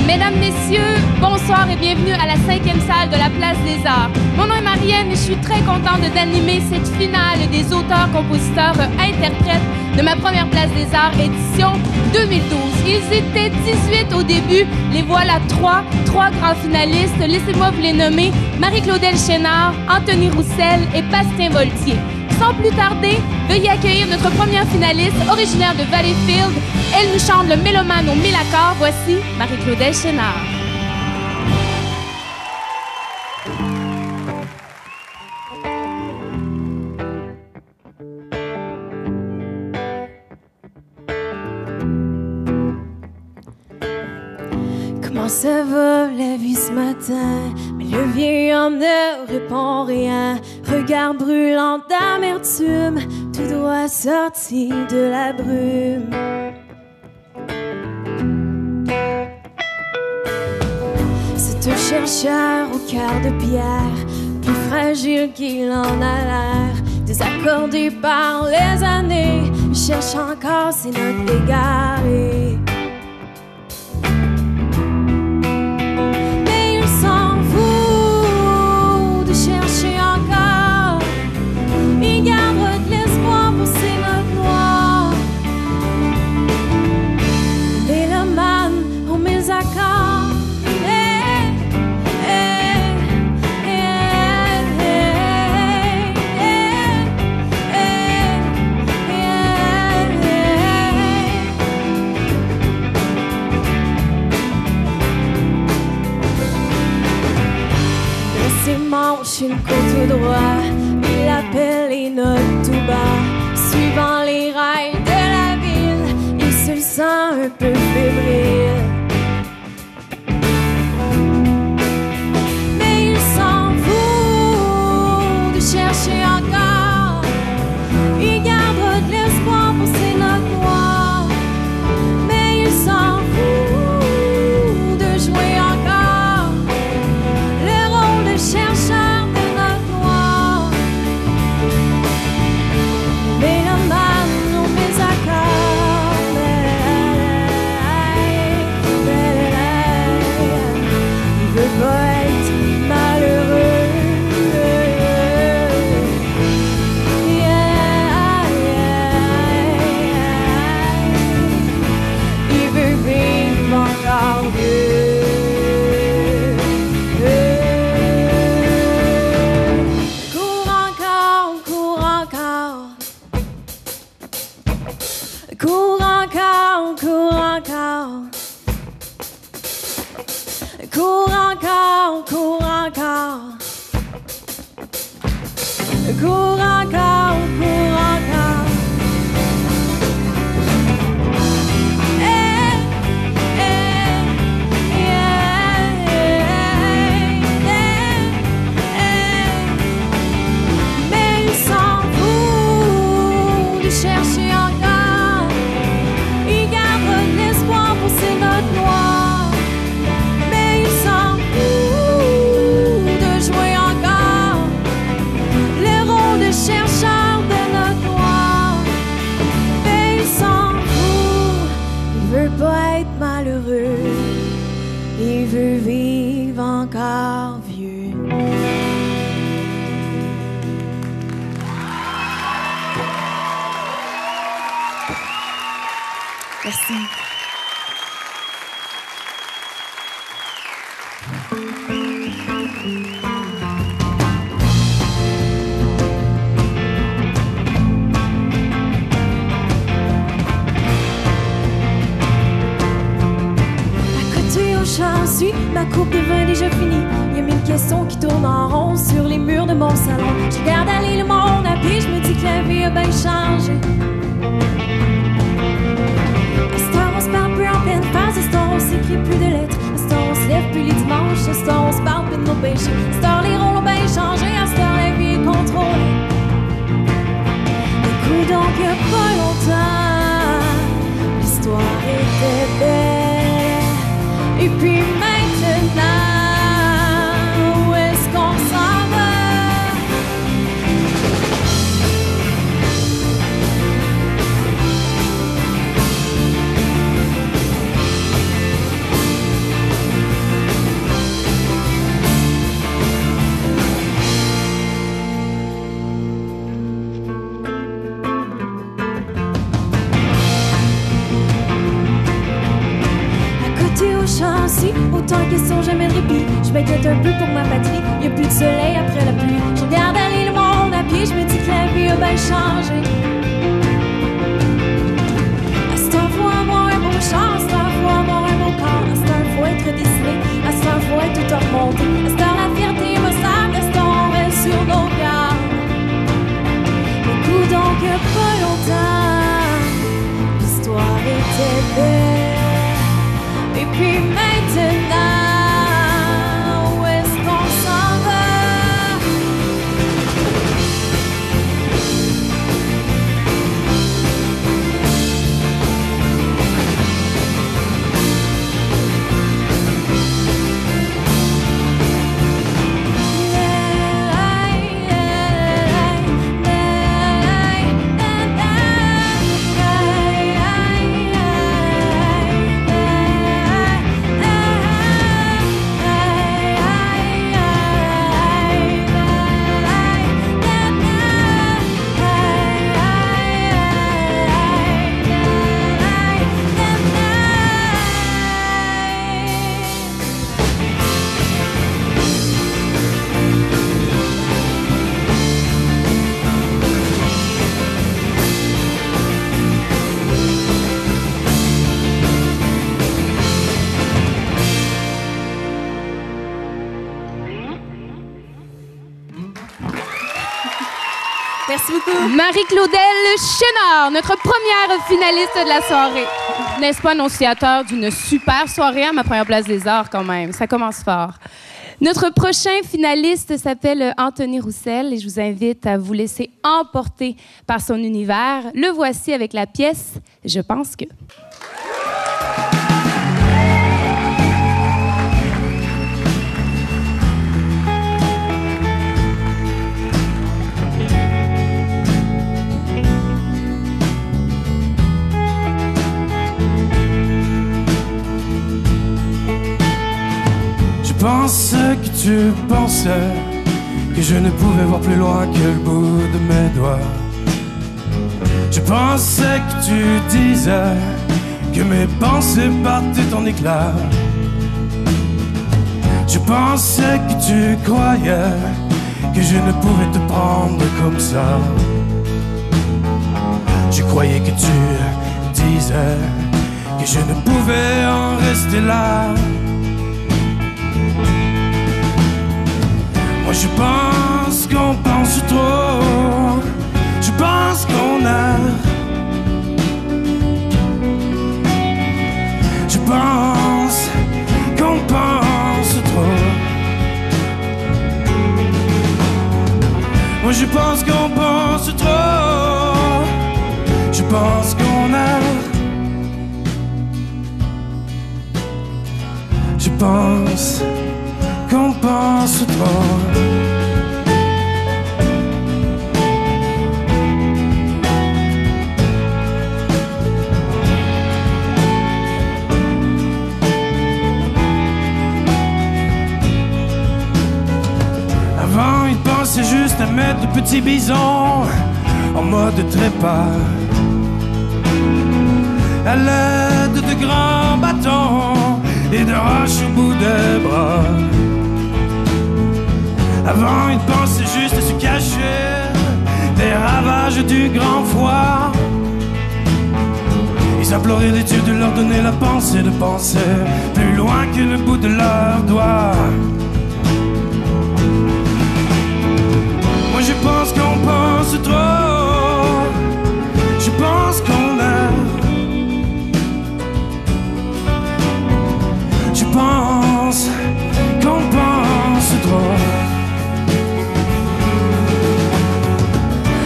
Mesdames, Messieurs, bonsoir et bienvenue à la 5e salle de la Place des Arts. Mon nom est Marianne et je suis très contente d'animer cette finale des auteurs, compositeurs, interprètes de ma première Place des Arts édition 2012. Ils étaient 18 au début, les voilà trois grands finalistes. Laissez-moi vous les nommer: Marie-Claudel Chénard, Anthony Roussel et Bastien Voltier. Sans plus tarder, veuillez accueillir notre première finaliste, originaire de Valleyfield. Elle nous chante le mélomane aux 1000 accords. Voici Marie-Claudel Chénard. Comment ça va la vie ce matin? Mais le vieil homme ne répond rien. Regard brûlant d'amertume, tout droit sorti de la brume. C'est un chercheur au cœur de pierre, plus fragile qu'il en a l'air. Désaccordé par les années, il cherche encore ses notes égarées. Une côte droit, il appelle les notes tout bas. Suivant les rails de la ville, il se sent un peu fébrile. Mais il s'en fout de chercher encore. Il garde de l'espoir pour ses notes noires. Mais il s'en fout de jouer encore le rôle de chercheur. Merci. J'en suis, ma coupe de vin déjà finie. Il y a 1000 questions qui tournent en rond sur les murs de mon salon. Je regarde aller le monde à pied, je me dis que la vie a bien changé. À ce temps, on se parle plus en pleine face. À ce temps, on s'écrit plus de lettres. À ce temps, on se lève plus les dimanches. À ce temps, on se parle plus de nos péchés. À ce temps, les rôles ont bien changé. À ce temps, la vie est contrôlée. Écoute donc, il y a pas longtemps, l'histoire était belle. Et puis maintenant, où est-ce qu'on s'en va? chance, si autant de questions, jamais de répit. Je m'inquiète un peu pour ma patrie, y'a plus de soleil après la pluie. Je regarde aller le monde à pied, je me dis que la vie a bien changé. À ce temps, faut avoir un beau chant, à ce temps, faut avoir un beau corps, à ce temps, faut être dessiné, à ce temps, faut être tout remonté. À ce temps, la fierté me sert, à ce temps, on reste sur nos gardes. Écoute donc pas longtemps, l'histoire était belle. Et puis maintenant, où est-ce qu'on s'en va? Merci beaucoup. Marie-Claudel Chénard, notre première finaliste de la soirée. N'est-ce pas annonciateur d'une super soirée à ma première place des arts quand même? Ça commence fort. Notre prochain finaliste s'appelle Anthony Roussel et je vous invite à vous laisser emporter par son univers. Le voici avec la pièce « Je pense que ». Je pense que tu pensais que je ne pouvais voir plus loin que le bout de mes doigts. Je pensais que tu disais que mes pensées partaient en éclats. Je pensais que tu croyais que je ne pouvais te prendre comme ça. Je croyais que tu disais que je ne pouvais en rester là. Moi je pense qu'on pense trop, je pense qu'on a. Je pense qu'on pense trop. Moi je pense qu'on pense trop, je pense qu'on a. Je pense qu'on pense trop. Avant, il pensait juste à mettre de petits bisons en mode trépas, à l'aide de grands bâtons et de roches au bout des bras. Avant, ils pensaient juste à se cacher des ravages du grand froid. Ils imploraient les dieux de leur donner la pensée de penser plus loin que le bout de leurs doigts. Moi je pense qu'on pense trop, je pense qu'on a. Je pense qu'on pense trop.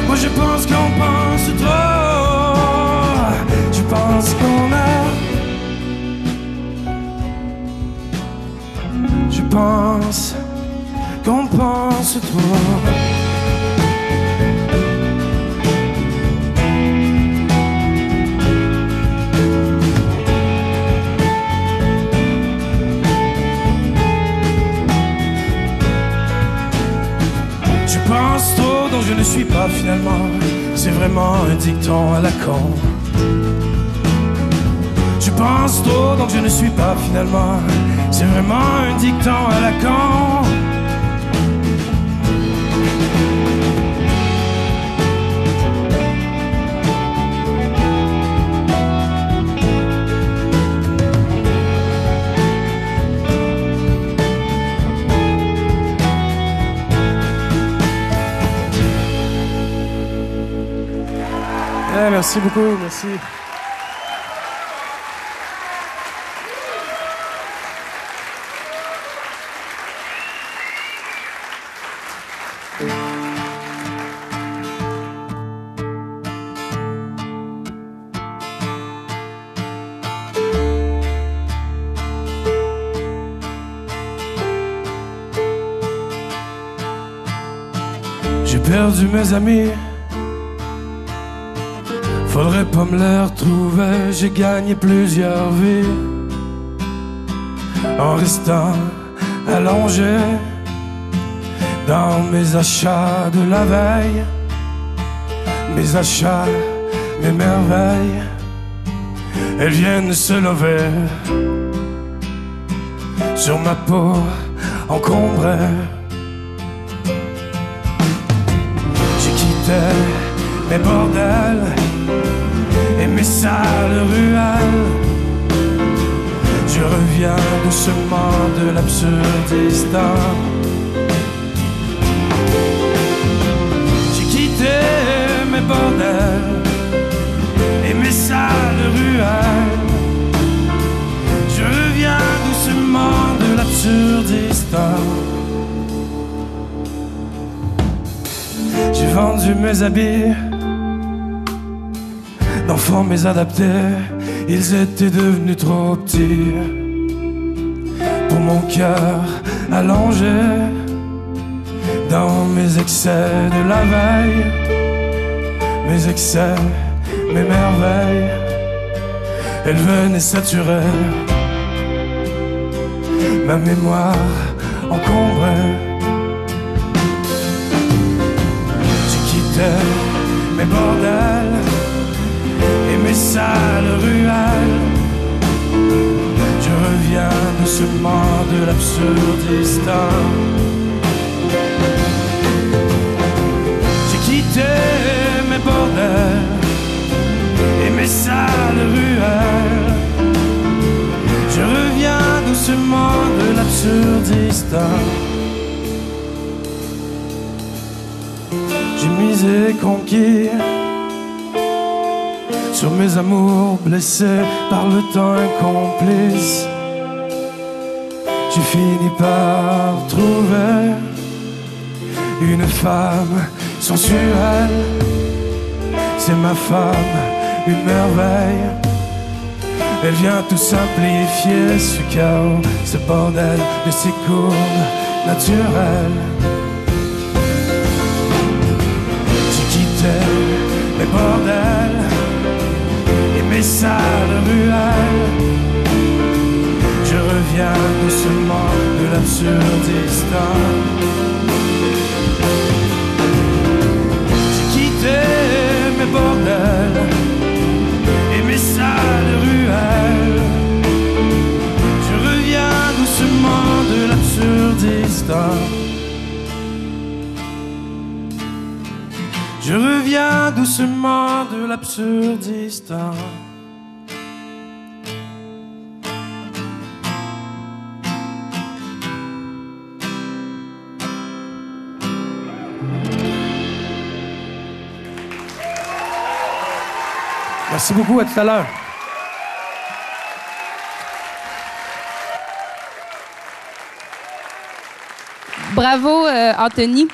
Moi je pense qu'on pense trop, je pense qu'on a. Je pense qu'on pense trop. Je pense trop dont je ne suis pas finalement. C'est vraiment un dicton à la con. Je pense trop donc je ne suis pas finalement. C'est vraiment un dicton à la con. Merci beaucoup, merci. J'ai perdu mes amis. Faudrait pas me les retrouver, j'ai gagné plusieurs vies en restant allongé dans mes achats de la veille, mes achats, mes merveilles, elles viennent se lever sur ma peau encombrée. J'ai quitté mes bordels et mes sales ruelles. Je reviens doucement de l'absurdistan. J'ai quitté mes bordels et mes sales ruelles. Je reviens doucement de l'absurdistan. J'ai vendu mes habits d'enfants mésadaptés, ils étaient devenus trop petits pour mon cœur allongé dans mes excès de la veille, mes excès, mes merveilles, elles venaient saturer ma mémoire encombrée. J'ai quitté mes bordels et mes sales ruelles. Je reviens doucement de l'absurdistan. J'ai quitté mes bordels et mes sales ruelles. Je reviens doucement de l'absurdistan. J'ai misé conquis sur mes amours blessés par le temps incomplice. J'ai fini par trouver une femme sensuelle. C'est ma femme, une merveille. Elle vient tout simplifier ce chaos, ce bordel de ses courbes naturelles. J'ai quitté mes bordels et mes sales ruelles. Je reviens doucement de l'absurdistan. J'ai quitté mes bordels et mes sales ruelles. Je reviens doucement de l'absurdistan. Je reviens doucement de l'absurdistan. Merci beaucoup, à tout à l'heure. Bravo, Anthony.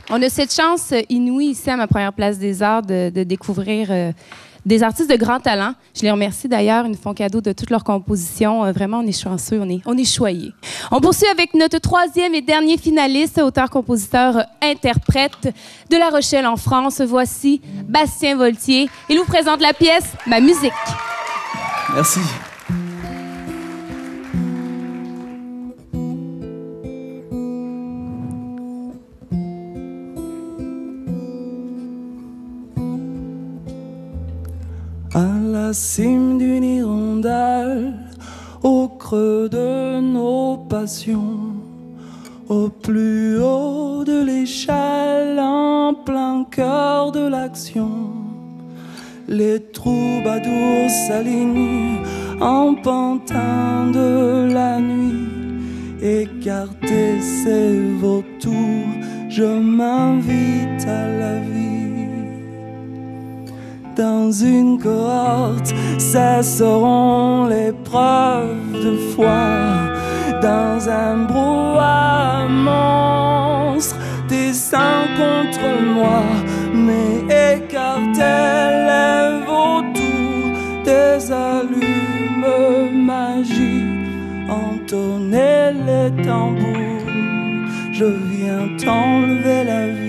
On a cette chance inouïe ici à ma première place des arts de découvrir des artistes de grand talent. Je les remercie d'ailleurs. Ils nous font cadeau de toutes leurs compositions. Vraiment, on est chanceux, on est choyés. On poursuit avec notre troisième et dernier finaliste, auteur-compositeur interprète de La Rochelle en France. Voici Bastien Voltier. Il vous présente la pièce « Ma musique ». Merci. À la la cime d'une hirondelle, au creux de nos passions, au plus haut de l'échelle, en plein cœur de l'action. Les troubadours s'alignent en pantin de la nuit. Écartez ces vautours, je m'invite à la vie. Dans une cohorte cesseront les preuves de foi. Dans un brouhaha monstre, des saints contre moi. Mais écartez les vautours, des allumes magiques, entonnez les tambours, je viens t'enlever la vie.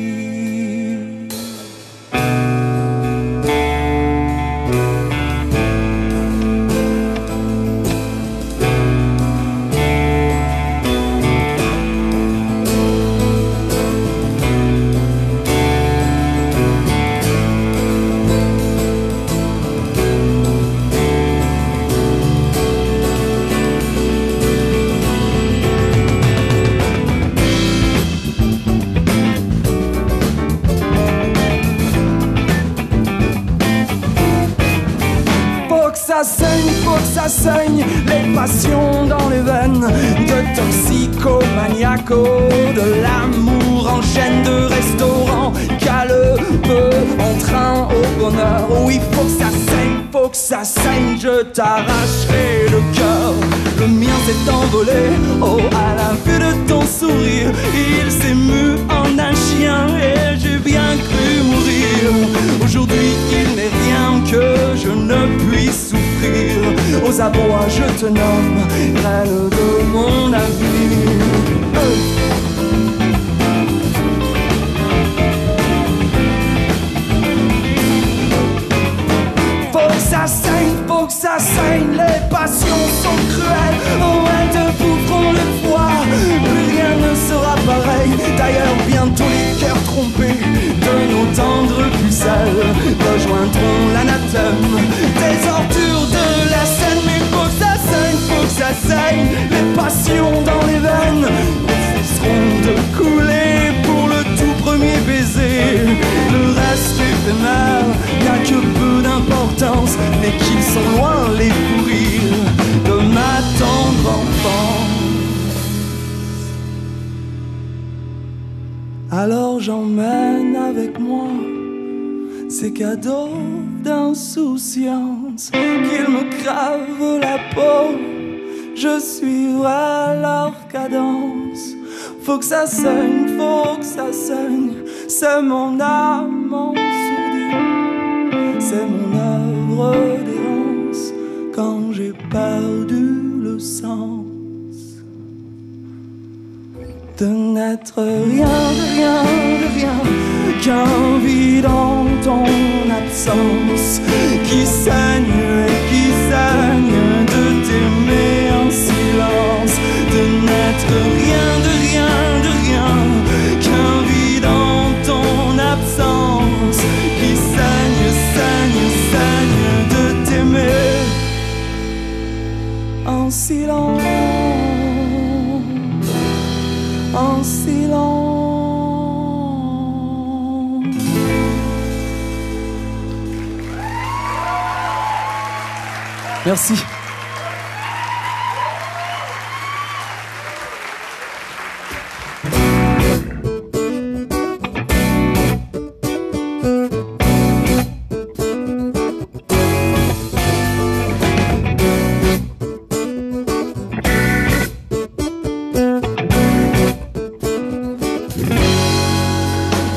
Faut que ça saigne, les passions dans les veines, de toxico-maniaco, de l'amour en chaîne, de restaurant caleux, en train au bonheur. Oui, faut que ça saigne, je t'arracherai le cœur. Le mien s'est envolé, oh, à la vue de ton sourire. Il s'est mu en un chien et j'ai bien cru mourir. Aujourd'hui, il n'est rien que je ne puisse souffrir. Aux abois, je te nomme reine de mon avenir. Faut que ça saigne, les passions sont cruelles. Oh, elles te boufferont le foie, plus rien ne sera pareil. D'ailleurs, bientôt les cœurs trompés de nos tendres pucelles rejoindront l'anathème des ordures de la scène. Mais faut que ça saigne, les passions dans les veines cesseront de couler pour le tout premier baiser. Le reste éphémère n'a que peu d'importance, mais qu'ils sont loin les pourrir de ma tendre enfance. Alors j'emmène avec moi ces cadeaux d'insouciance qu'ils me cravent la peau. Je suivrai leur cadence. Faut que ça saigne, c'est mon âme en sourdine, c'est mon œuvre d'errance quand j'ai perdu le sens de n'être rien, qu'un vide dans ton absence qui saigne de t'aimer en silence, de n'être rien, qu'un vide dans ton absence qui saigne de t'aimer en silence, en silence. Merci.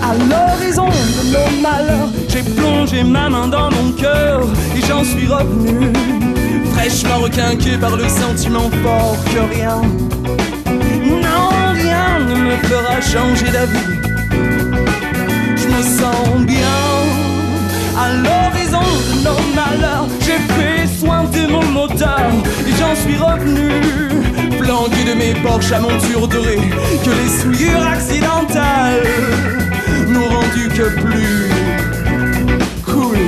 À l'horizon de nos malheurs, j'ai plongé ma main dans mon cœur et j'en suis revenu, fraîchement requinqué par le sentiment fort que rien, non rien ne me fera changer d'avis. Je me sens bien. À l'horizon de nos malheurs, j'ai pris soin de mon moteur et j'en suis revenu, flanqué de mes Porsche à monture dorée, que les souillures accidentales n'ont rendu que plus cool.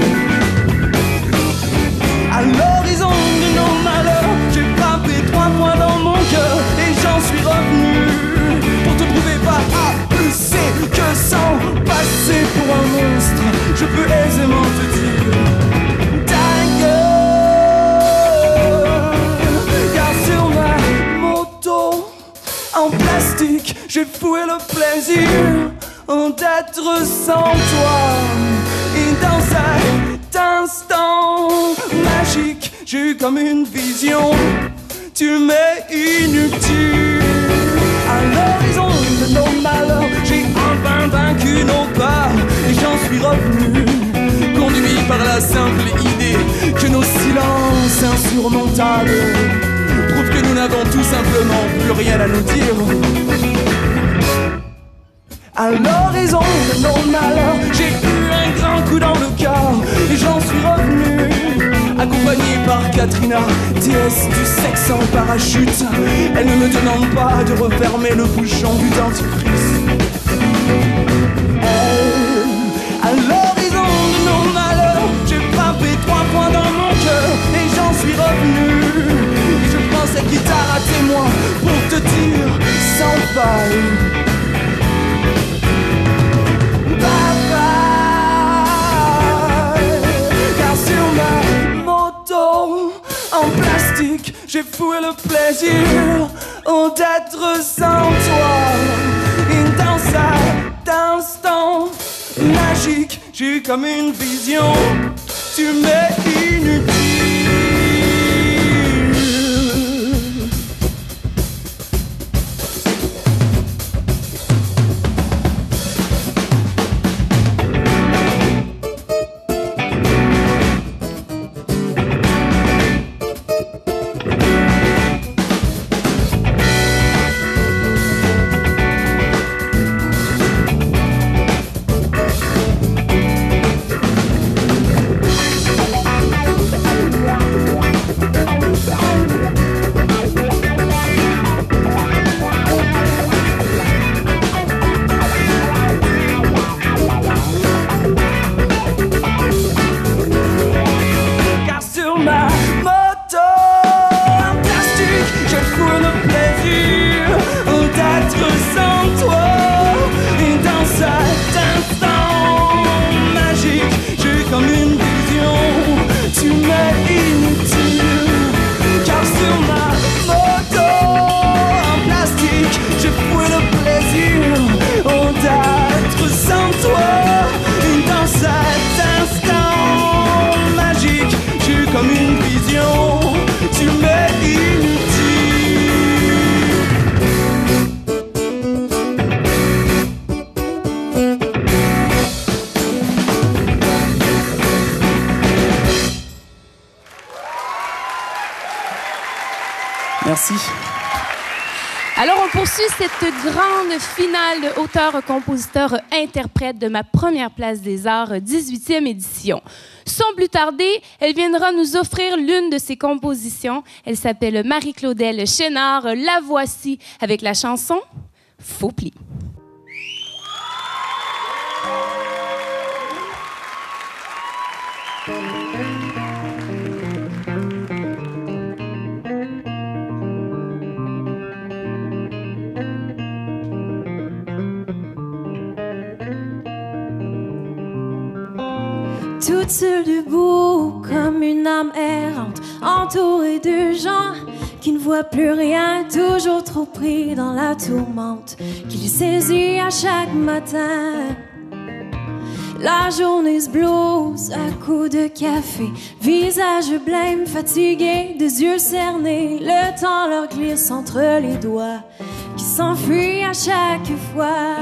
en plastique. J'ai foué le plaisir d'être sans toi. Et dans cet instant magique, j'ai eu comme une vision. Tu m'es inutile. À l'horizon de nos malheurs, j'ai enfin vaincu nos peurs. Et j'en suis revenu, conduit par la simple idée que nos silences insurmontables prouvent que nous n'avons tout simplement plus rien à nous dire. À l'horizon de nos malheurs, j'ai eu un grand coup dans le cœur. Et j'en suis revenu, accompagné par Katrina, déesse du sexe en parachute. Elle ne me demande pas de refermer le bouchon du dentifrice. À l'horizon de nos malheurs, j'ai frappé 3 points dans mon cœur. Et j'en suis revenu, et je prends cette guitare à témoin pour te dire sans faille: car sur ma moto en plastique, j'ai foué le plaisir d'être sans toi. Et dans cet instant magique, j'ai eu comme une vision. Tu m'es inutile. Merci. Alors, on poursuit cette grande finale de auteur-compositeur-interprète de ma première place des arts, 18e édition. Sans plus tarder, elle viendra nous offrir l'une de ses compositions. Elle s'appelle Marie-Claudel Chénard. La voici avec la chanson « Faux pli ». Toute seule debout comme une âme errante, entourée de gens qui ne voient plus rien, toujours trop pris dans la tourmente qui les saisit à chaque matin. La journée se blouse à coups de café, visage blême, fatigué, des yeux cernés, le temps leur glisse entre les doigts qui s'enfuient à chaque fois.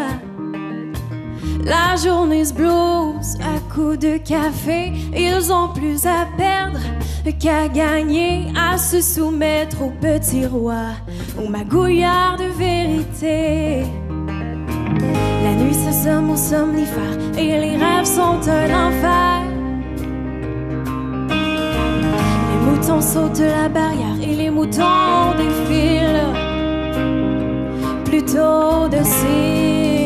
La journée se blouse à coups de café. Ils ont plus à perdre qu'à gagner, à se soumettre au petit roi, au magouillard de vérité. La nuit s'assomme au somnifère et les rêves sont un enfer. Les moutons sautent la barrière et les moutons défilent plutôt de cire.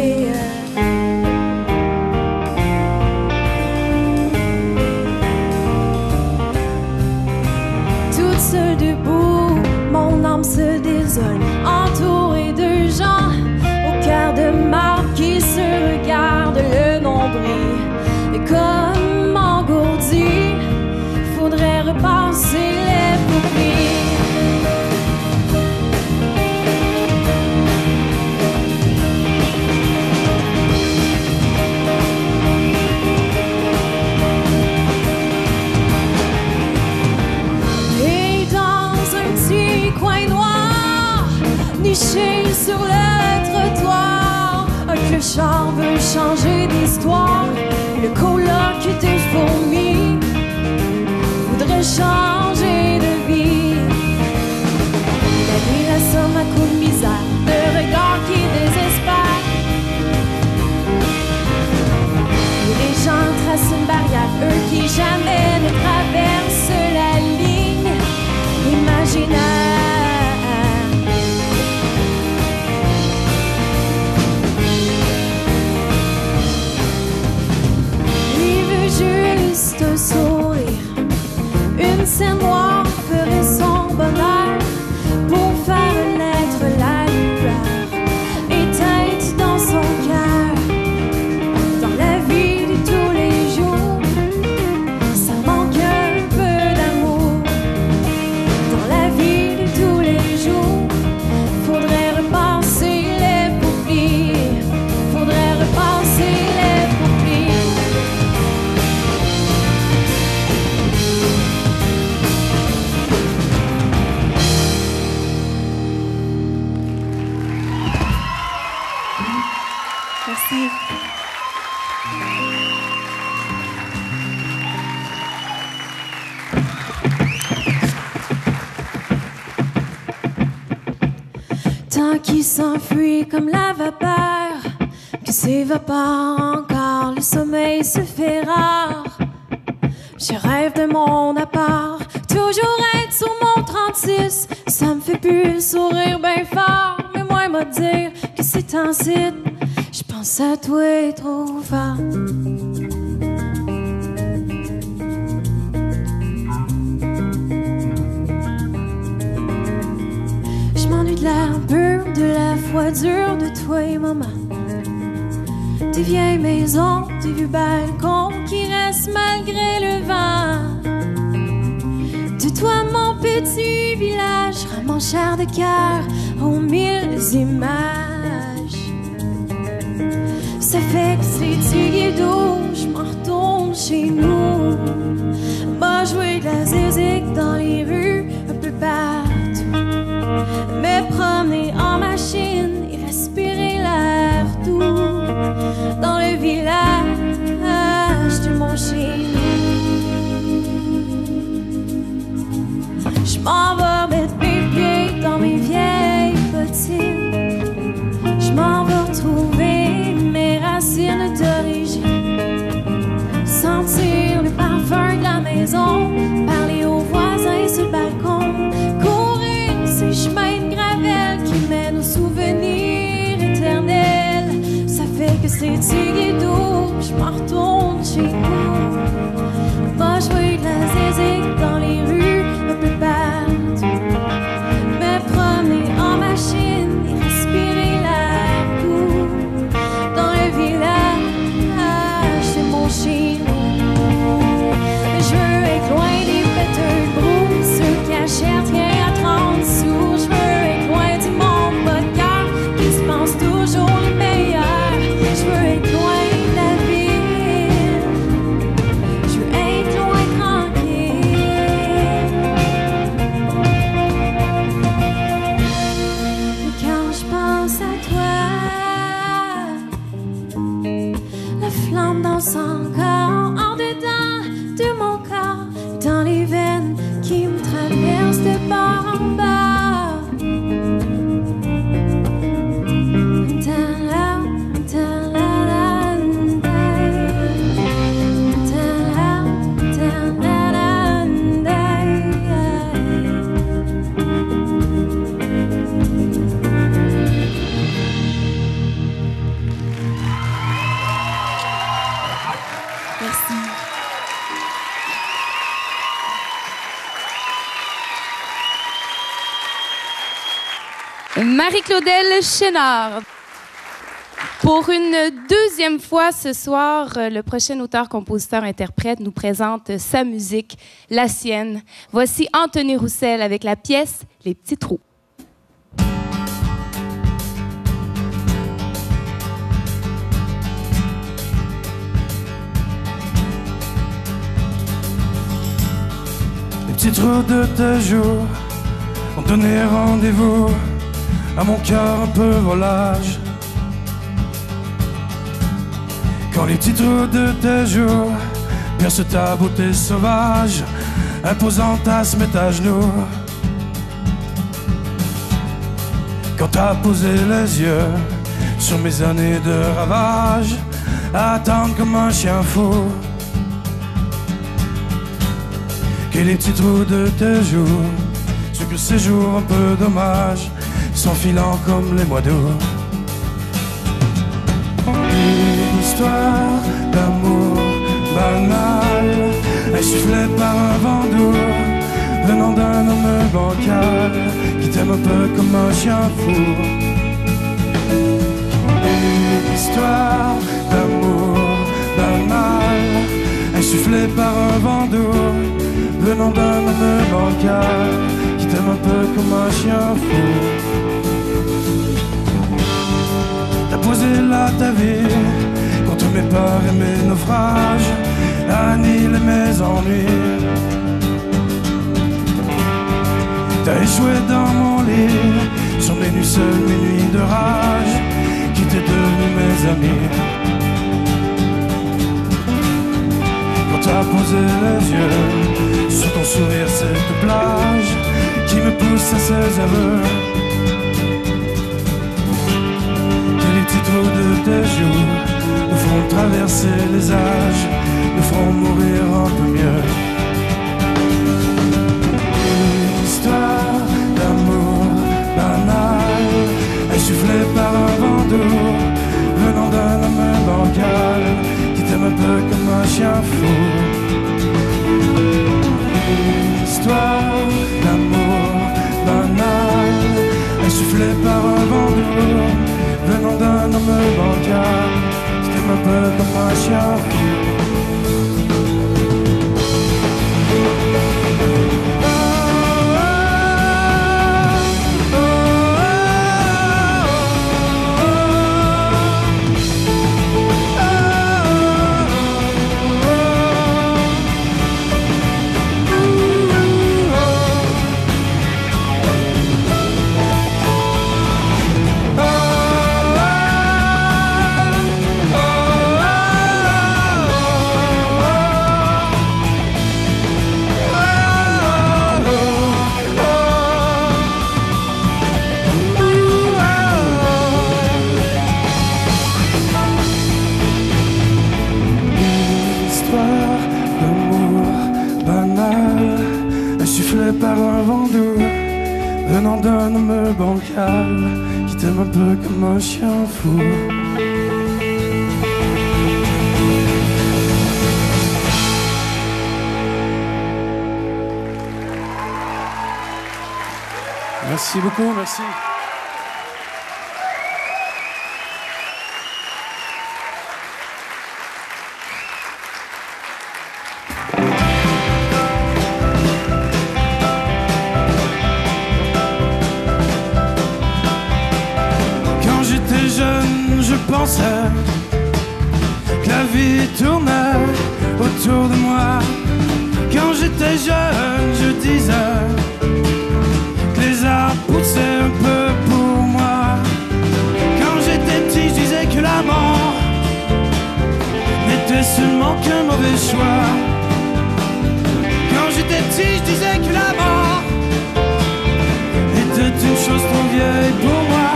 Seul debout, mon âme se désole, entourée de gens au cœur de marbre qui se regardent le nombril. Et comme engourdi, faudrait repasser les paupières. affiché sur le trottoir. Un clochard veut changer d'histoire. Le coloc de fourmis voudrait changer de vie. La vie l'assomme à coups de misère, de regards qui désespèrent. Et les gens tracent une barrière, eux qui jamais ne traversent la ligne imaginaire. Lui veut juste un sourire, une scène noire ferait son bonheur pour faire naître la lueur, éteinte dans son cœur. Dans la vie de tous les jours, ça manque un peu d'amour. Dans la vie de tous les jours, faudrait repasser les paupières, faudrait repasser les paupières. Merci. Tant qu'il s'enfuit comme la vapeur, que s'évapore encore, le sommeil se fait rare. Je rêve d'un monde à part, toujours être sur mon 36. Ça me fait plus sourire bien fort, mais moi m'a dire que c'est un site. Je pense à toi trop fort. Je m'ennuie de l'air pur, de la foi dure de toi et maman. Des vieilles maisons, des vieux balcons qui restent malgré le vent. De toi mon petit village, rend mon chair de cœur aux mille images. Ça fait que c'est tigé d'eau, je m'en retourne chez nous. Moi jouer de la zézique dans les rues, un peu partout. Me promener en machine et respirer l'air doux. Dans le village de mon chez nous. Je m'en vais mettre mes pieds dans mes vieilles bottines. Je m'en vais retrouver mes racines d'origine. Sentir le parfum de la maison, parler aux voisins sur le balcon, courir ces chemins de gravelle qui mènent aux souvenirs éternels. Ça fait que c'est tigé d'eau, je m'en retourne chez nous. Moi jouer de la zézique dans les rues, un peu partout. Me promener en machine et respirer l'air doux. Dans le village de mon chez nous. Je veux être loin des péteux de brou, ceux qui achètent rien à 30 sous. Je veux être loin du monde pas de cœur qui se pense toujours le meilleur. Je veux être loin de la ville, je veux être loin tranquille. Mais quand je pense à toi, la flamme danse encore en dedans de mon corps, dans les veines qui me traversent de bord en bord. Merci. Marie-Claudel Chénard. Pour une deuxième fois ce soir, le prochain auteur-compositeur-interprète nous présente sa musique, la sienne. Voici Anthony Roussel avec la pièce « Les petits trous ». Les petits trous de 2 jours ont donné rendez-vous à mon cœur un peu volage. Quand les petits trous de tes jours percent ta beauté sauvage, imposante à se mettre à genoux. Quand t'as posé les yeux sur mes années de ravage, à attendre comme un chien fou que les petits trous de tes jours, ce que ces jours un peu dommages, s'enfilant comme les mois d'août. Une histoire d'amour banal, insufflée par un vent doux, venant d'un homme bancal qui t'aime un peu comme un chien fou. Une histoire d'amour banal, insufflée par un vent doux, venant d'un homme bancal qui t'aime un peu comme un chien fou. T'as posé là ta vie contre mes peurs et mes naufrages, annihilé mes ennuis. T'as échoué dans mon lit, sur mes nuits seules, mes nuits de rage, qui t'est devenu mes amis. Quand t'as posé les yeux sur ton sourire, cette plage qui me pousse à ces aveux, que les petits trous de tes jours nous feront traverser les âges, nous feront mourir un peu mieux. Une histoire d'amour banal, insufflée par un vent doux, venant d'un homme bancal qui t'aime un peu comme un chien fou. Une histoire d'amour banal, insufflée par un vent doux, venant d'un homme bancal qui t'aime un peu comme un chien fou. Par un vent doux, venant d'un homme bancal qui t'aime un peu comme un chien fou. Merci beaucoup, merci. Que la vie tournait autour de moi. Quand j'étais jeune, je disais que les arbres poussaient un peu pour moi. Quand j'étais petit, je disais que la mort n'était seulement qu'un mauvais choix. Quand j'étais petit, je disais que la mort était une chose trop vieille pour moi.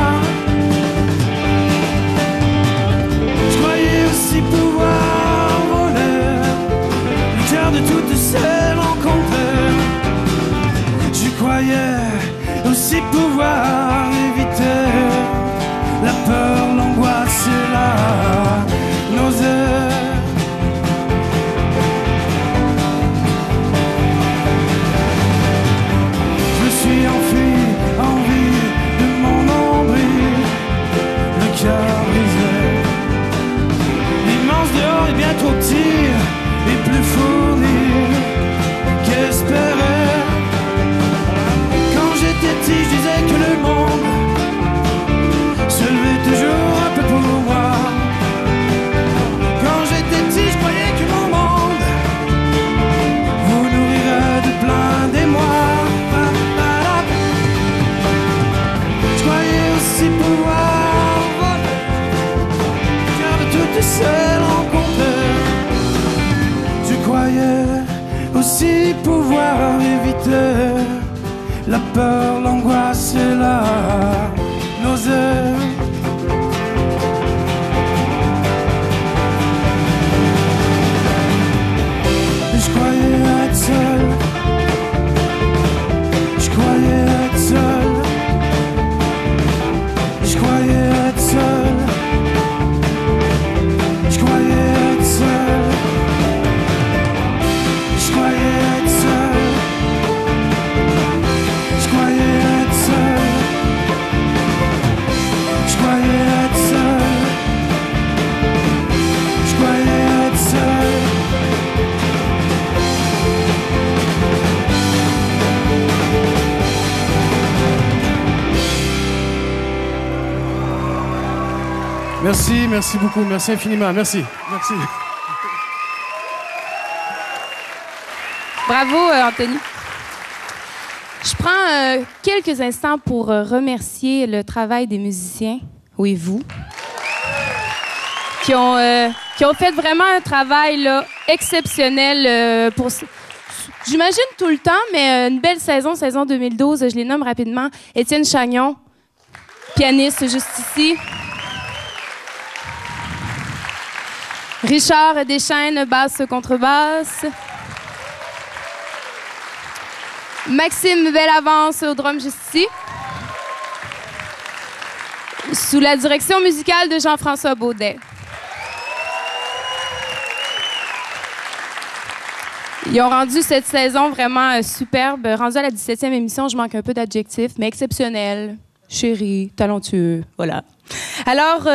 Pouvoir voler le cœur de toutes ces rencontres. Je croyais aussi pouvoir éviter la peur, l'angoisse et la nausée. Je me suis enfui en vie de mon ni pouvoir éviter la peur, l'angoisse et la nausée. Je croyais être seul, je croyais être seul, je croyais être seul, je croyais être seul, je croyais être seul, je croyais être seul, je croyais être seul, je croyais être seul. Merci, merci beaucoup, merci infiniment, merci, merci. Bravo, Anthony. Je prends quelques instants pour remercier le travail des musiciens, oui, vous, qui ont fait vraiment un travail là, exceptionnel pour... J'imagine tout le temps, mais une belle saison 2012, je les nomme rapidement. Étienne Chagnon, pianiste juste ici. Richard Deschaines, basse contrebasse. Maxime Bellavance au drum juste ici. Sous la direction musicale de Jean-François Baudet. Ils ont rendu cette saison vraiment superbe. Rendu à la 17e émission, je manque un peu d'adjectifs, mais exceptionnel, chéri, talentueux, voilà. Alors,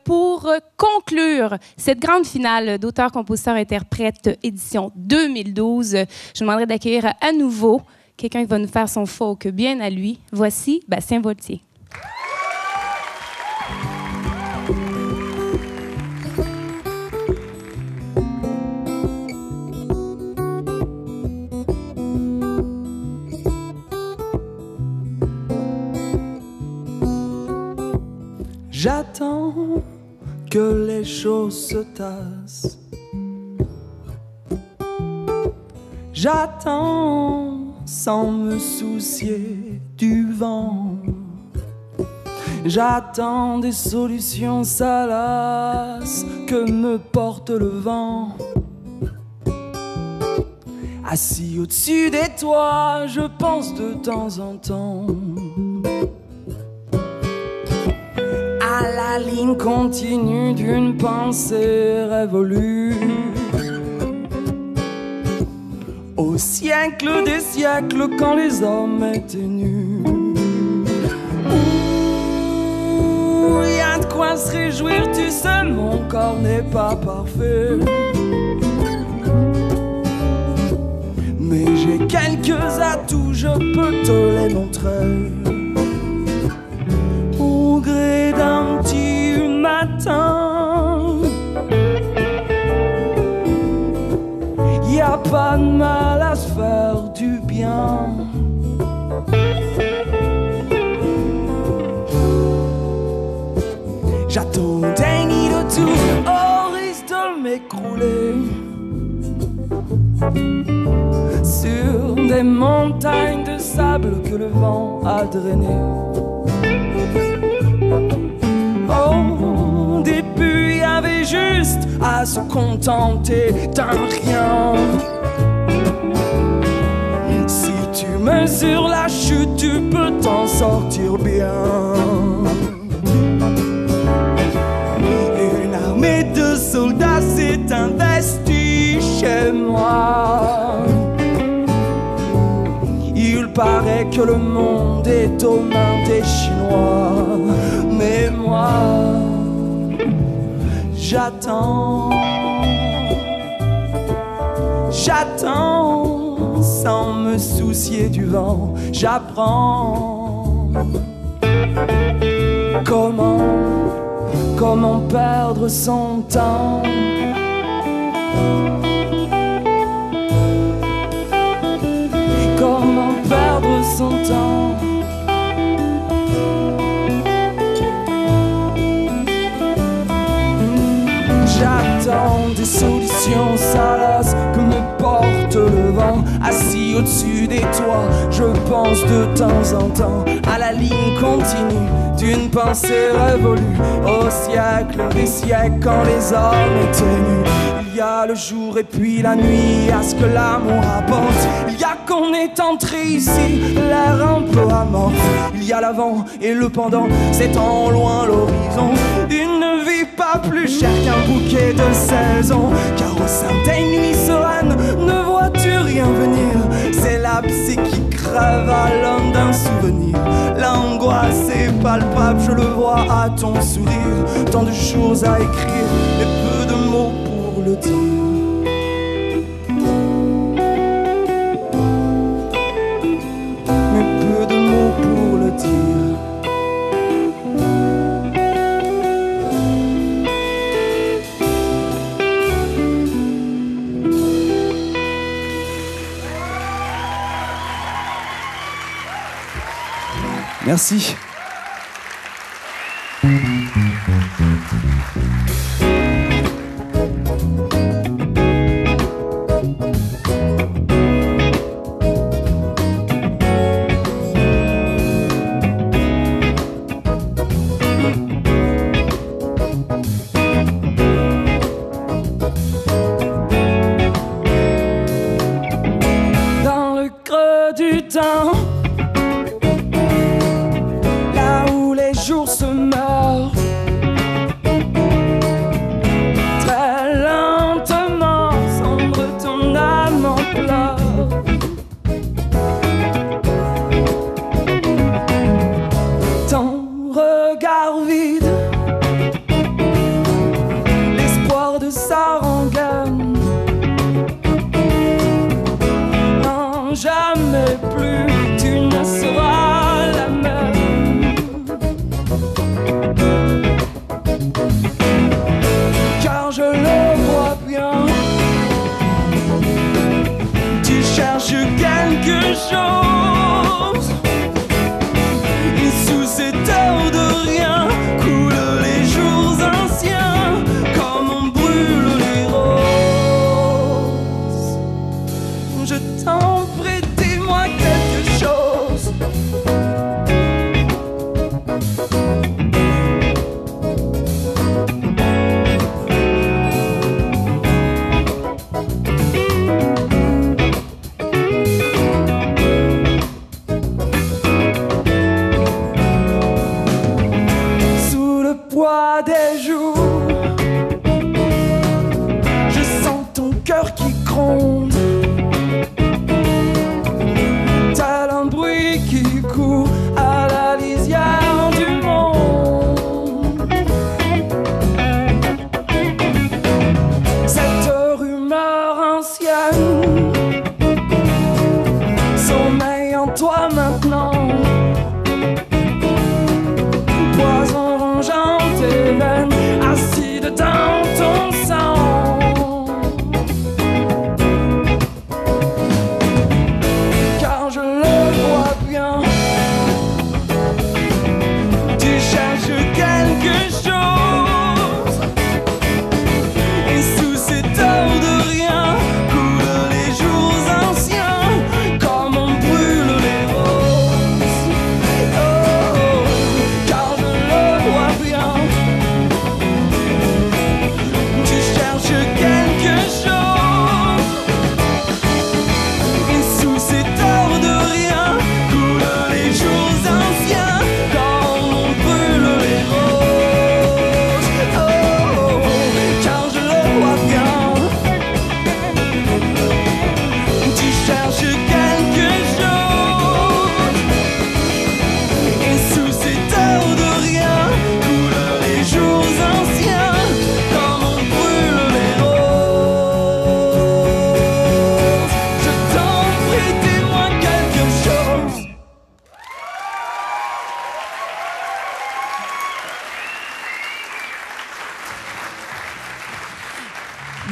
pour conclure cette grande finale d'auteurs, compositeurs, interprètes, édition 2012, je vous demanderai d'accueillir à nouveau quelqu'un qui va nous faire son folk bien à lui. Voici Bastien Voltier. J'attends que les choses se tassent. J'attends sans me soucier du vent. J'attends des solutions salaces que me porte le vent. Assis au-dessus des toits, je pense de temps en temps à la ligne continue d'une pensée révolue, au siècle des siècles quand les hommes étaient nus. Ouh, y a de quoi se réjouir, tu sais, mon corps n'est pas parfait, mais j'ai quelques atouts, je peux te les montrer. Au gré d'un petit matin, y a pas de mal à se faire du bien. J'attends d'un nid de tout, au risque de m'écrouler sur des montagnes de sable que le vent a drainé. Au début, y avait juste à se contenter d'un rien. Si tu mesures la chute, tu peux t'en sortir bien. Une armée de soldats s'est investie chez moi. Il paraît que le monde est aux mains des Chinois, mais moi, j'attends, j'attends sans me soucier du vent. J'apprends comment perdre son temps. Comment perdre son temps. J'attends des solutions salaces que me porte le vent. Assis brille au-dessus des toits. Je pense de temps en temps à la ligne continue d'une pensée révolue au siècle des siècles quand les hommes étaient nus. Il y a le jour et puis la nuit, à ce que l'amour apporte. Il y a qu'on est entré ici, l'air un peu amorphe. Il y a l'avant et le pendant, c'est en loin l'horizon. Une vie pas plus chère qu'un bouquet de saison. Car au sein des nuits sereines, ne vois-tu rien venir? C'est la psy qui crève à l'homme d'un souvenir. L'angoisse est palpable, je le vois à ton sourire. Tant de choses à écrire et peu de mots pour le dire. Mais peu de mots pour le dire. Merci. Dans le creux du temps, jours se meurent très lentement, sombre ton âme en pleurs. Ton regard vide, l'espoir de sa rengaine. Non, jamais plus tu ne seras la même. Car je le vois bien, tu cherches quelque chose. Et sous cette heure de rien coulent les jours anciens, comme on brûle les roses. Je t'en prie, dis-moi quelque chose. Des jours, je sens ton cœur qui gronde, tel un bruit qui court à la lisière du monde. Cette rumeur ancienne sommeille en toi maintenant. Poison rongeant tes veines, acide dans ton sang. Car je le vois bien, tu cherches quelque chose. Et sous cette heure de rien coulent les jours anciens, comme on brûle les roses. Oh, car je le vois bien, tu cherches quelque chose. Et sous cette heure de rien coulent les jours anciens, comme on brûle les roses. Oh, car je le vois bien, tu cherches quelque chose. Et sous cette heure de rien coulent les jours anciens, comme on brûle les roses. Je t'en prie, dis-moi quelque chose.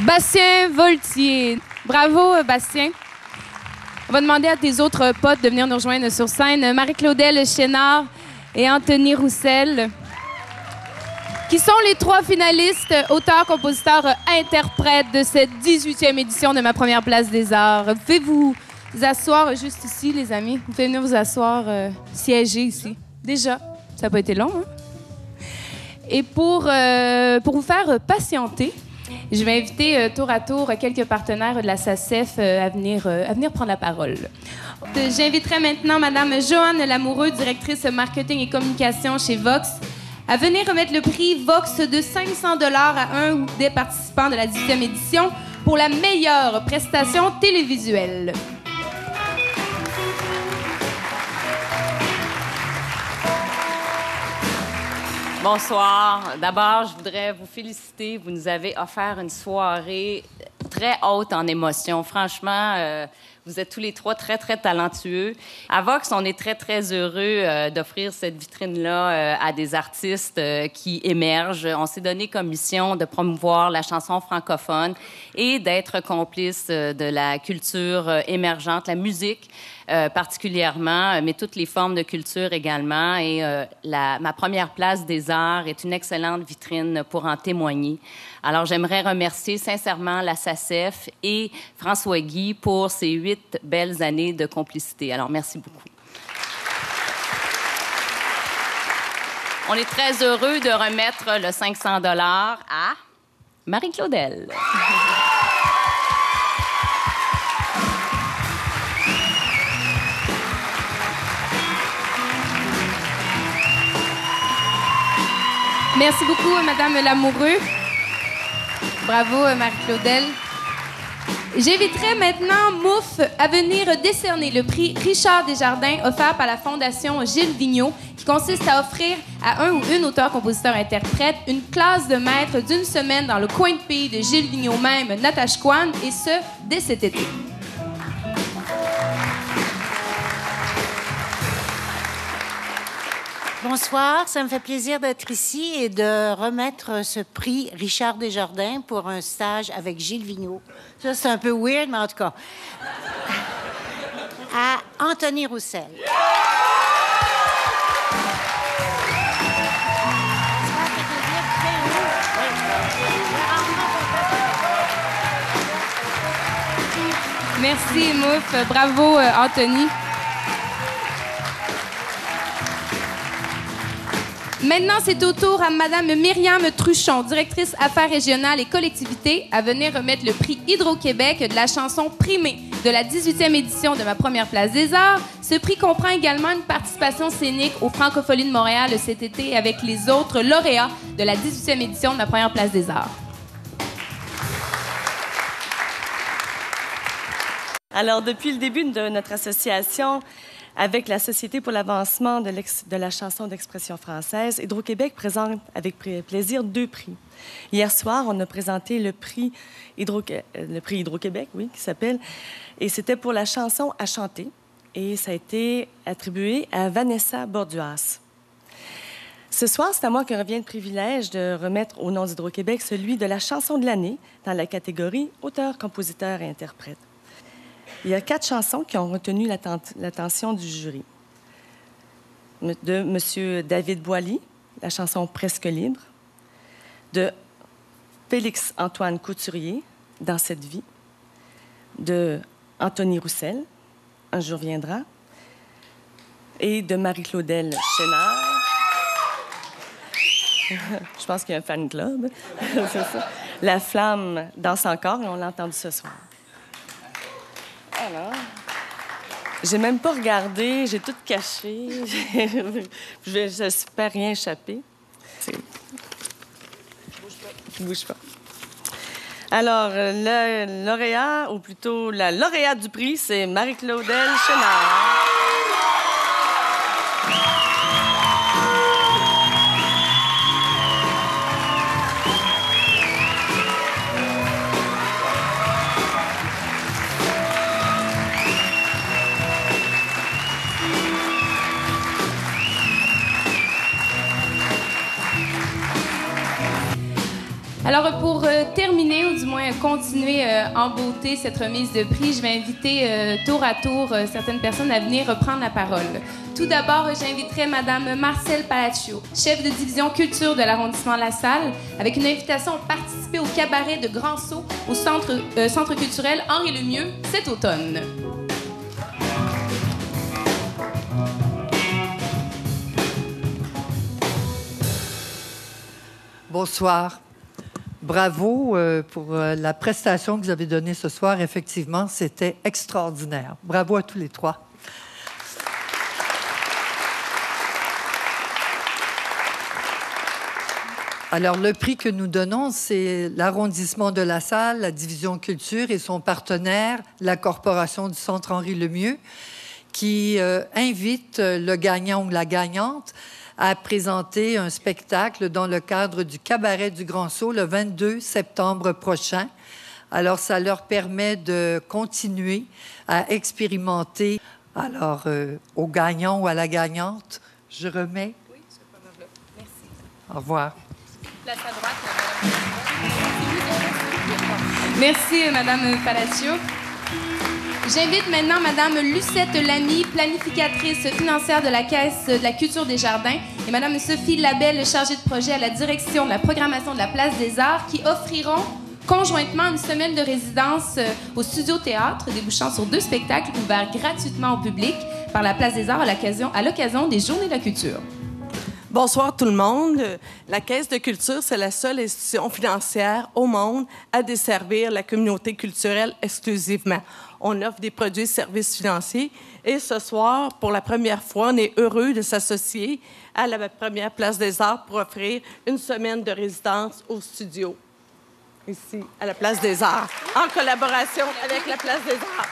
Bastien Voltier. Bravo, Bastien. On va demander à tes autres potes de venir nous rejoindre sur scène. Marie-Claudel Chénard et Anthony Roussel, qui sont les 3 finalistes, auteurs, compositeurs, interprètes de cette 18e édition de Ma Première Place des Arts. Pouvez-vous asseoir juste ici, les amis. Vous pouvez venir vous asseoir, siéger ici. Déjà, ça n'a pas été long, hein? Et pour vous faire patienter, je vais inviter tour à tour quelques partenaires de la SACEF à venir prendre la parole. J'inviterai maintenant Mme Joanne Lamoureux, directrice marketing et communication chez Vox, à venir remettre le prix Vox de 500 $ à un ou des participants de la 18e édition pour la meilleure prestation télévisuelle. Bonsoir. D'abord, je voudrais vous féliciter. Vous nous avez offert une soirée très haute en émotions. Franchement, vous êtes tous les trois très, très talentueux. À Vox, on est très, très heureux d'offrir cette vitrine-là à des artistes qui émergent. On s'est donné comme mission de promouvoir la chanson francophone et d'être complice de la culture émergente, la musique particulièrement, mais toutes les formes de culture également. Et ma première place des arts est une excellente vitrine pour en témoigner. Alors, j'aimerais remercier sincèrement la SACEF et François Guy pour ces 8 belles années de complicité. Alors, merci beaucoup. On est très heureux de remettre le 500 $ à Marie-Claudel. Merci beaucoup, Madame Lamoureux. Bravo, Marie-Claudel. J'inviterai maintenant Mouf à venir décerner le prix Richard Desjardins offert par la Fondation Gilles Vigneault, qui consiste à offrir à un ou une auteur-compositeur-interprète une classe de maître d'une semaine dans le coin de pays de Gilles Vigneault même, Natashquan, et ce, dès cet été. Bonsoir, ça me fait plaisir d'être ici et de remettre ce prix Richard Desjardins pour un stage avec Gilles Vigneault. Ça, c'est un peu weird, mais en tout cas. À Anthony Roussel. Merci, Mouf. Bravo, Anthony. Maintenant, c'est au tour à Mme Myriam Truchon, directrice Affaires régionales et collectivités, à venir remettre le prix Hydro-Québec de la chanson primée de la 18e édition de ma première place des arts. Ce prix comprend également une participation scénique aux Francopholies de Montréal cet été avec les autres lauréats de la 18e édition de ma première place des arts. Alors, depuis le début de notre association, avec la Société pour l'avancement de la chanson d'expression française, Hydro-Québec présente avec plaisir 2 prix. Hier soir, on a présenté le prix Hydro-Québec, oui, qui s'appelle, et c'était pour la chanson à chanter, et ça a été attribué à Vanessa Borduas. Ce soir, c'est à moi que revient le privilège de remettre au nom d'Hydro-Québec celui de la chanson de l'année dans la catégorie auteur, compositeur et interprète. Il y a 4 chansons qui ont retenu l'attention du jury. De M. David Boily, la chanson « Presque libre », de Félix-Antoine Couturier, « Dans cette vie », de Anthony Roussel, « Un jour viendra », et de Marie-Claudel Chénard. Je pense qu'il y a un fan club. C'est ça. La flamme danse encore, et on l'a entendu ce soir. Alors, j'ai même pas regardé, j'ai tout caché. J'espère rien échapper. Je bouge pas. Alors, le lauréat, ou plutôt la lauréate du prix, c'est Marie-Claudel Chénard. Alors, pour terminer, ou du moins continuer en beauté cette remise de prix, je vais inviter tour à tour certaines personnes à venir reprendre la parole. Tout d'abord, j'inviterai Mme Marcelle Palaccio, chef de division culture de l'arrondissement La Salle, avec une invitation à participer au cabaret de Grand Saut au centre culturel Henri Lemieux cet automne. Bonsoir. Bravo pour la prestation que vous avez donnée ce soir. Effectivement, c'était extraordinaire. Bravo à tous les trois. Alors, le prix que nous donnons, c'est l'arrondissement de la Salle, la division culture et son partenaire, la Corporation du Centre Henri Lemieux, qui invite le gagnant ou la gagnante à présenter un spectacle dans le cadre du Cabaret du Grand Saut le 22 septembre prochain. Alors, ça leur permet de continuer à expérimenter. Alors, au gagnant ou à la gagnante, je remets. Oui, c'est pas mal. Merci. Au revoir. Place à droite, merci, Madame Palacio. J'invite maintenant Madame Lucette Lamy, planificatrice financière de la Caisse de la Culture des Jardins, et Madame Sophie Labelle, chargée de projet à la direction de la programmation de la Place des Arts, qui offriront conjointement une semaine de résidence au Studio Théâtre, débouchant sur 2 spectacles ouverts gratuitement au public par la Place des Arts à l'occasion des Journées de la Culture. Bonsoir tout le monde. La Caisse de culture, c'est la seule institution financière au monde à desservir la communauté culturelle exclusivement. On offre des produits et services financiers et ce soir, pour la première fois, on est heureux de s'associer à la première Place des Arts pour offrir une semaine de résidence au studio, ici, à la Place des Arts, en collaboration avec la Place des Arts.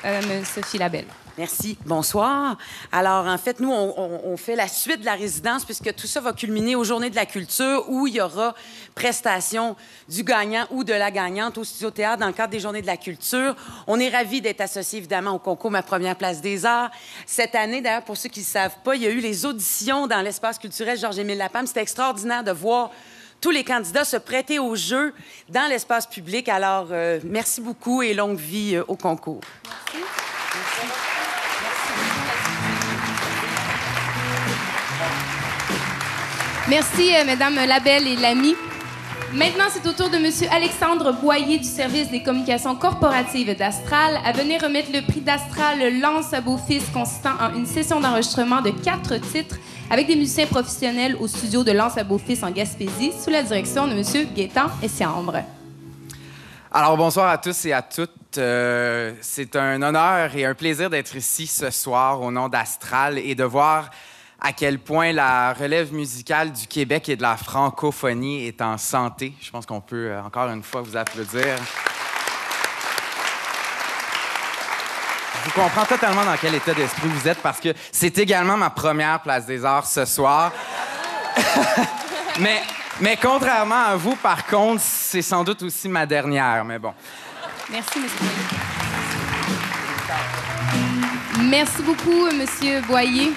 Madame Sophie Labelle. Merci. Bonsoir. Alors, en fait, nous, on fait la suite de la résidence puisque tout ça va culminer aux Journées de la culture où il y aura prestation du gagnant ou de la gagnante au Studio Théâtre dans le cadre des Journées de la culture. On est ravis d'être associés, évidemment, au concours Ma Première Place des Arts. Cette année, d'ailleurs, pour ceux qui ne savent pas, il y a eu les auditions dans l'espace culturel Georges-Émile Lapalme. C'était extraordinaire de voir tous les candidats se prêter au jeu dans l'espace public. Alors, merci beaucoup et longue vie au concours. Merci. Merci. Merci, Mesdames Labelle et Lamy. Maintenant, c'est au tour de Monsieur Alexandre Boyer du service des communications corporatives d'Astral à venir remettre le prix d'Astral Lance à Beau-Fils consistant en une session d'enregistrement de 4 titres avec des musiciens professionnels au studio de Lance à Beau-Fils en Gaspésie sous la direction de Monsieur Gaétan Essiambre. Alors, bonsoir à tous et à toutes. C'est un honneur et un plaisir d'être ici ce soir au nom d'Astral et de voir à quel point la relève musicale du Québec et de la francophonie est en santé. Je pense qu'on peut encore une fois vous applaudir. Je vous comprends totalement dans quel état d'esprit vous êtes parce que c'est également ma première Place des Arts ce soir. mais contrairement à vous, par contre, c'est sans doute aussi ma dernière, mais bon. Merci, M. Boyer. Merci beaucoup, M. Boyer.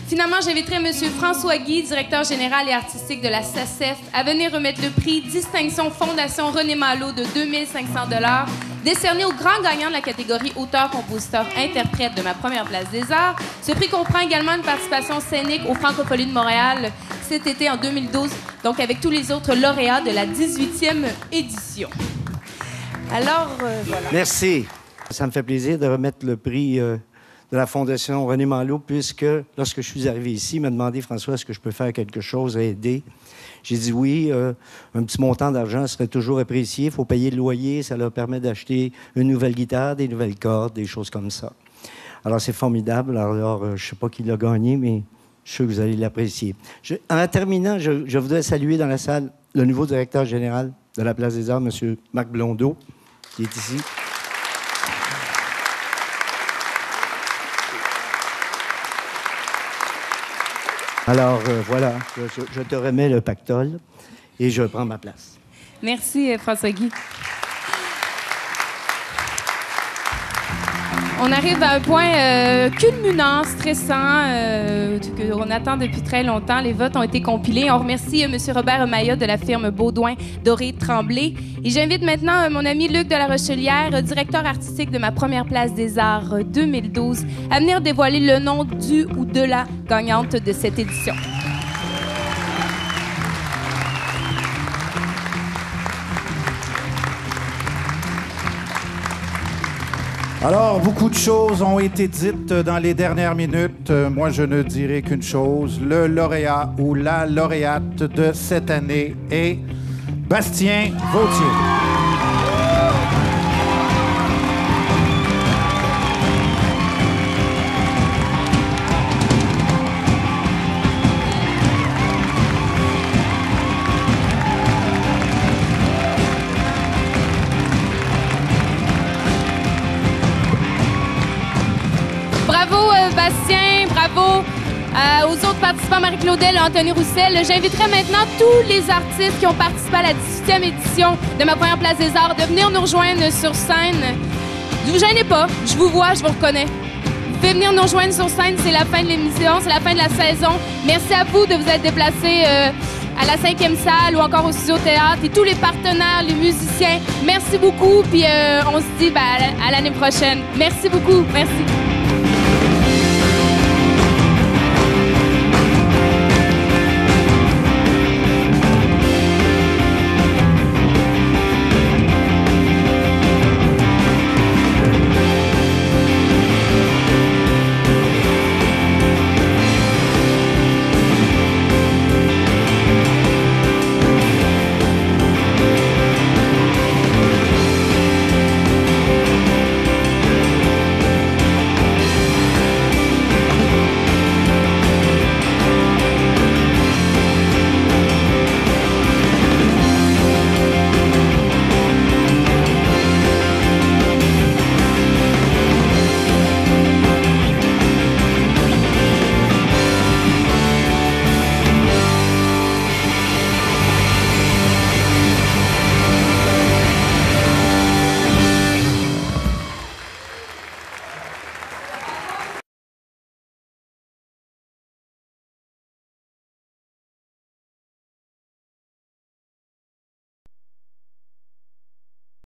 Finalement, j'inviterai M. François Guy, directeur général et artistique de la SACEF, à venir remettre le prix Distinction Fondation René Malo de 2 500 $, décerné au grand gagnant de la catégorie auteur-compositeur-interprète de Ma Première Place des Arts. Ce prix comprend également une participation scénique au Francophonie de Montréal cet été en 2012, donc avec tous les autres lauréats de la 18e édition. Alors, voilà. Merci. Ça me fait plaisir de remettre le prix de la Fondation René Malo, puisque lorsque je suis arrivé ici, il m'a demandé, François, est-ce que je peux faire quelque chose à aider? J'ai dit oui, un petit montant d'argent serait toujours apprécié. Il faut payer le loyer, ça leur permet d'acheter une nouvelle guitare, des nouvelles cordes, des choses comme ça. Alors, c'est formidable. Alors, je ne sais pas qui l'a gagné, mais je suis sûr que vous allez l'apprécier. En terminant, je voudrais saluer dans la salle le nouveau directeur général de la Place des Arts, M. Marc Blondeau, qui est ici. Alors, voilà, je te remets le pactole et je prends ma place. Merci, François-Guy. On arrive à un point culminant, stressant, qu'on attend depuis très longtemps. Les votes ont été compilés. On remercie M. Robert Maillat de la firme Baudouin Doré Tremblay. Et j'invite maintenant mon ami Luc de la Rochelière, directeur artistique de Ma Première Place des Arts 2012, à venir dévoiler le nom du ou de la gagnante de cette édition. Alors, beaucoup de choses ont été dites dans les dernières minutes. Moi, je ne dirai qu'une chose. Le lauréat ou la lauréate de cette année est Bastien Vautier. Bastien, bravo aux autres participants, Marie-Claudel et Anthony Roussel. J'inviterai maintenant tous les artistes qui ont participé à la 18e édition de ma première Place des Arts de venir nous rejoindre sur scène. Ne vous gênez pas, je vous vois, je vous reconnais. Vous pouvez venir nous rejoindre sur scène, c'est la fin de l'émission, c'est la fin de la saison. Merci à vous de vous être déplacés à la 5e salle ou encore au Studio Théâtre et tous les partenaires, les musiciens. Merci beaucoup, puis on se dit à l'année prochaine. Merci beaucoup, merci.